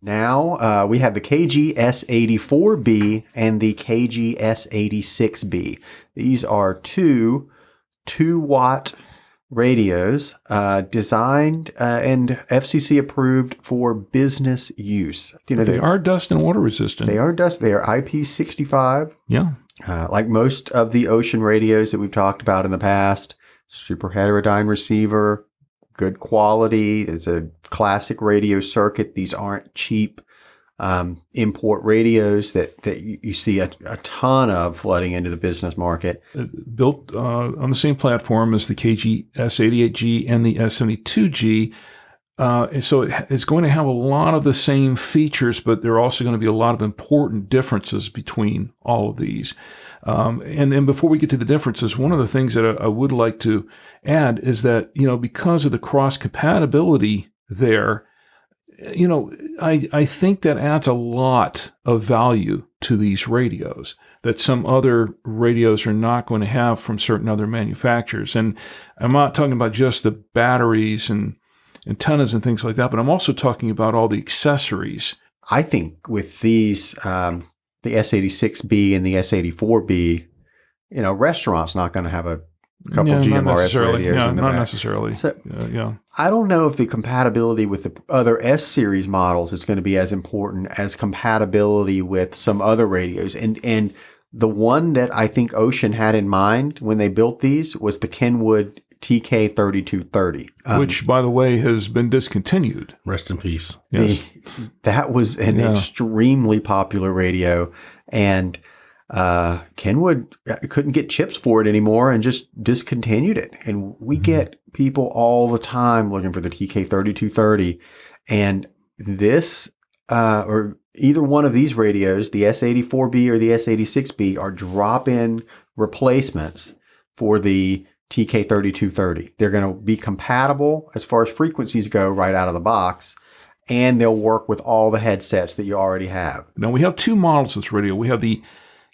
Now we have the KG-S84B and the KG-S86B. These are two 2-watt radios designed and FCC approved for business use. They are dust and water resistant. They are IP65. Yeah. Like most of the Ocean radios that we've talked about in the past, super heterodyne receiver, good quality. It's a classic radio circuit. These aren't cheap import radios that you see a ton of flooding into the business market. Built on the same platform as the KG-S88G and the S72G. So it's going to have a lot of the same features, but there are also going to be a lot of important differences between all of these. And before we get to the differences, one of the things that I would like to add is that, because of the cross compatibility there, I think that adds a lot of value to these radios that some other radios are not going to have from certain other manufacturers. And I'm not talking about just the batteries and antennas and things like that, but I'm also talking about all the accessories. I think with these, the S86B and the S84B, restaurants not going to have a couple GMRS radios in the back. Not necessarily. So, I don't know if the compatibility with the other S-series models is going to be as important as compatibility with some other radios. And the one that I think Ocean had in mind when they built these was the Kenwood TK3230. Which, by the way, has been discontinued. Rest in peace. Yes. That was an extremely popular radio. And Kenwood couldn't get chips for it anymore and just discontinued it. And we get people all the time looking for the TK3230. And this, or either one of these radios, the S84B or the S86B, are drop-in replacements for the TK3230. They're going to be compatible as far as frequencies go right out of the box, and they'll work with all the headsets that you already have. Now, we have two models of this radio. We have the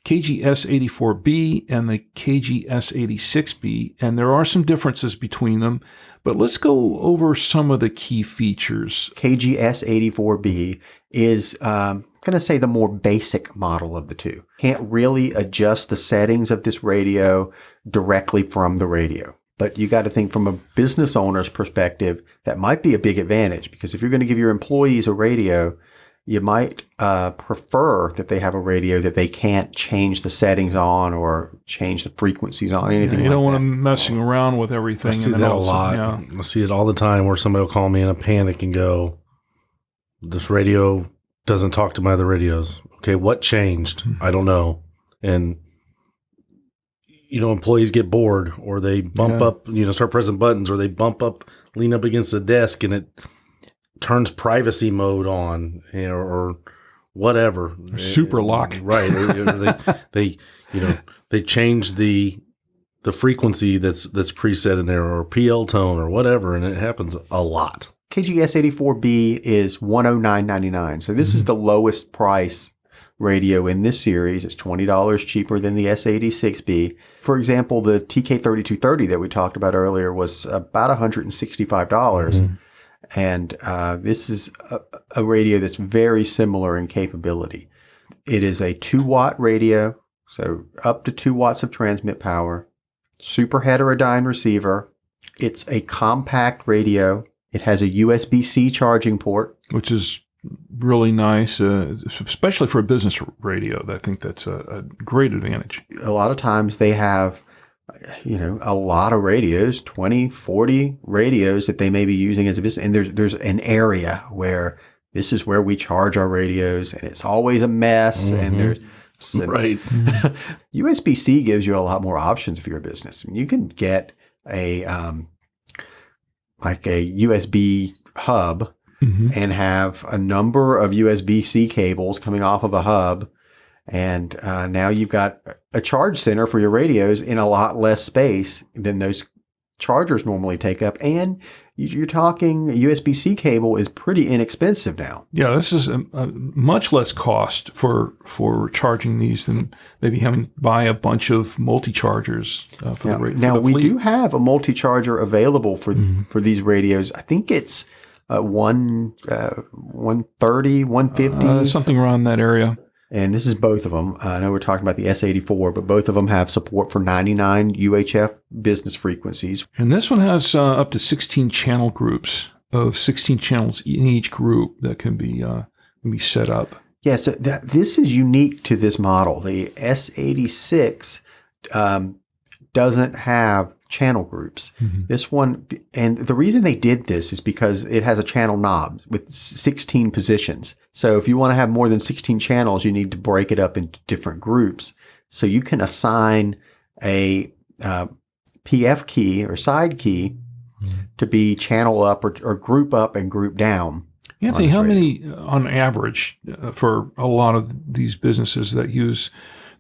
KG-S84B and the KG-S86B, and there are some differences between them, but let's go over some of the key features. KG-S84B is going to say the more basic model of the two. Can't really adjust the settings of this radio directly from the radio. But you got to think from a business owner's perspective, that might be a big advantage, because if you're going to give your employees a radio, you might prefer that they have a radio that they can't change the settings on or change the frequencies on, anything you don't want them messing around with everything. I see that a lot. Yeah. I see it all the time where somebody will call me in a panic and go, this radio doesn't talk to my other radios. Okay, what changed? I don't know. And, employees get bored, or they bump up, start pressing buttons, or they lean up against the desk, and it turns privacy mode on, or whatever. Super lock. Right. they change the frequency that's preset in there, or PL tone or whatever, and it happens a lot. KG-S84B is $109.99. So this is the lowest price radio in this series. It's $20 cheaper than the S86B. For example, the TK3230 that we talked about earlier was about $165. And this is a radio that's very similar in capability. It is a 2-watt radio, so up to 2 watts of transmit power, super heterodyne receiver. It's a compact radio. It has a USB-C charging port, which is really nice, especially for a business radio. I think that's a great advantage. A lot of times they have, a lot of radios, 20, 40 radios that they may be using as a business. And there's an area where this is where we charge our radios, and it's always a mess. And there's right. USB-C gives you a lot more options if you're a business. I mean, you can get a USB hub and have a number of USB-C cables coming off of a hub. And now you've got a charge center for your radios in a lot less space than those chargers normally take up. And you're talking a USB-C cable is pretty inexpensive now. Yeah, this is a much less cost for charging these than maybe having to buy a bunch of multi-chargers for the Now, we do have a multi-charger available for these radios. I think it's 130, 150. Something around that area. And this is both of them. I know we're talking about the S84, but both of them have support for 99 UHF business frequencies. And this one has up to 16 channel groups of 16 channels in each group that can be set up. Yeah, so this is unique to this model. The S86 doesn't have channel groups. This one, and the reason they did this is because it has a channel knob with 16 positions. So if you want to have more than 16 channels, you need to break it up into different groups. So you can assign a PF key or side key to be channel up or group up and group down. Anthony, how many on average for a lot of these businesses that use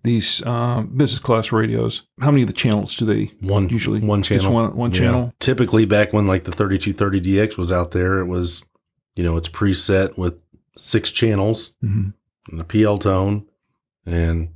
these business class radios, how many of the channels do they usually? One channel. Just one channel? Typically back when like the 3230DX was out there, it was, it's preset with 6 channels and a PL tone, and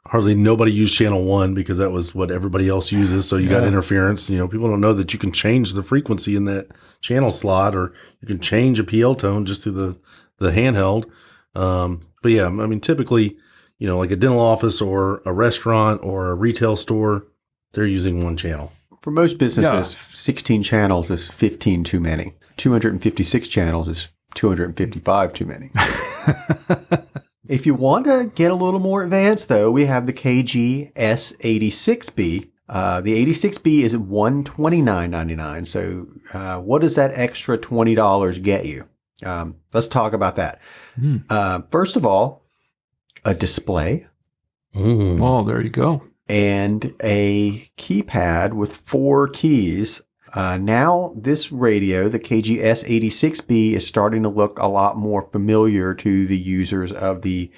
hardly nobody used channel 1 because that was what everybody else uses. So you got interference. People don't know that you can change the frequency in that channel slot, or you can change a PL tone just through the handheld. But yeah, I mean, typically, like a dental office or a restaurant or a retail store, they're using one channel. For most businesses, 16 channels is 15 too many. 256 channels is 255 too many. If you want to get a little more advanced, though, we have the KG-S86B. The 86B is $129.99. So what does that extra $20 get you? Let's talk about that. First of all, a display. Oh, there you go. And a keypad with 4 keys. Now, this radio, the KG-S86B, is starting to look a lot more familiar to the users of the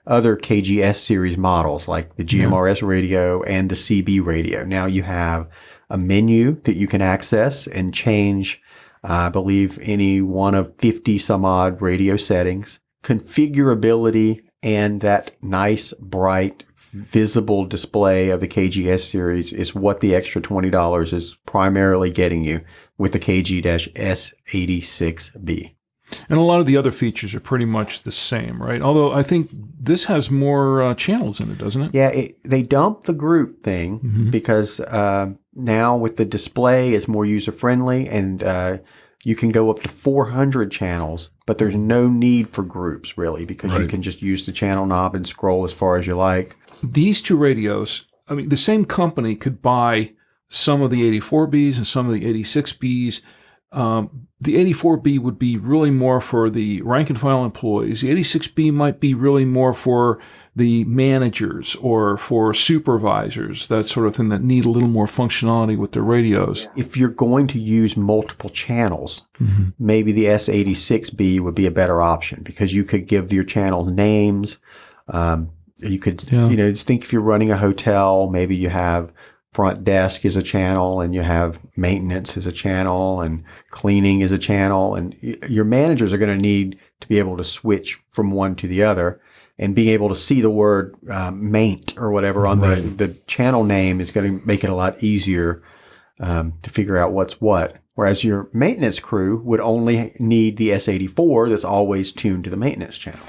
other KG-S series models, like the GMRS radio and the CB radio. Now you have a menu that you can access and change, I believe, any one of 50 some odd radio settings, configurability, and that nice, bright, visible display of the KG-S series is what the extra $20 is primarily getting you with the KG-S86B. And a lot of the other features are pretty much the same, right? Although I think this has more channels in it, doesn't it? Yeah, they dumped the group thing because now with the display, it's more user-friendly, and you can go up to 400 channels, but there's no need for groups, really, because you can just use the channel knob and scroll as far as you like. These two radios, I mean, the same company could buy some of the 84Bs and some of the 86Bs. The 84B would be really more for the rank and file employees. The 86B might be really more for the managers or for supervisors, that sort of thing, that need a little more functionality with their radios. If you're going to use multiple channels, maybe the S86B would be a better option because you could give your channels names. You could, think if you're running a hotel, maybe you have front desk as a channel and you have maintenance as a channel and cleaning as a channel. And your managers are going to need to be able to switch from one to the other, and being able to see the word maint or whatever on the channel name is going to make it a lot easier to figure out what's what. Whereas your maintenance crew would only need the S84 that's always tuned to the maintenance channel.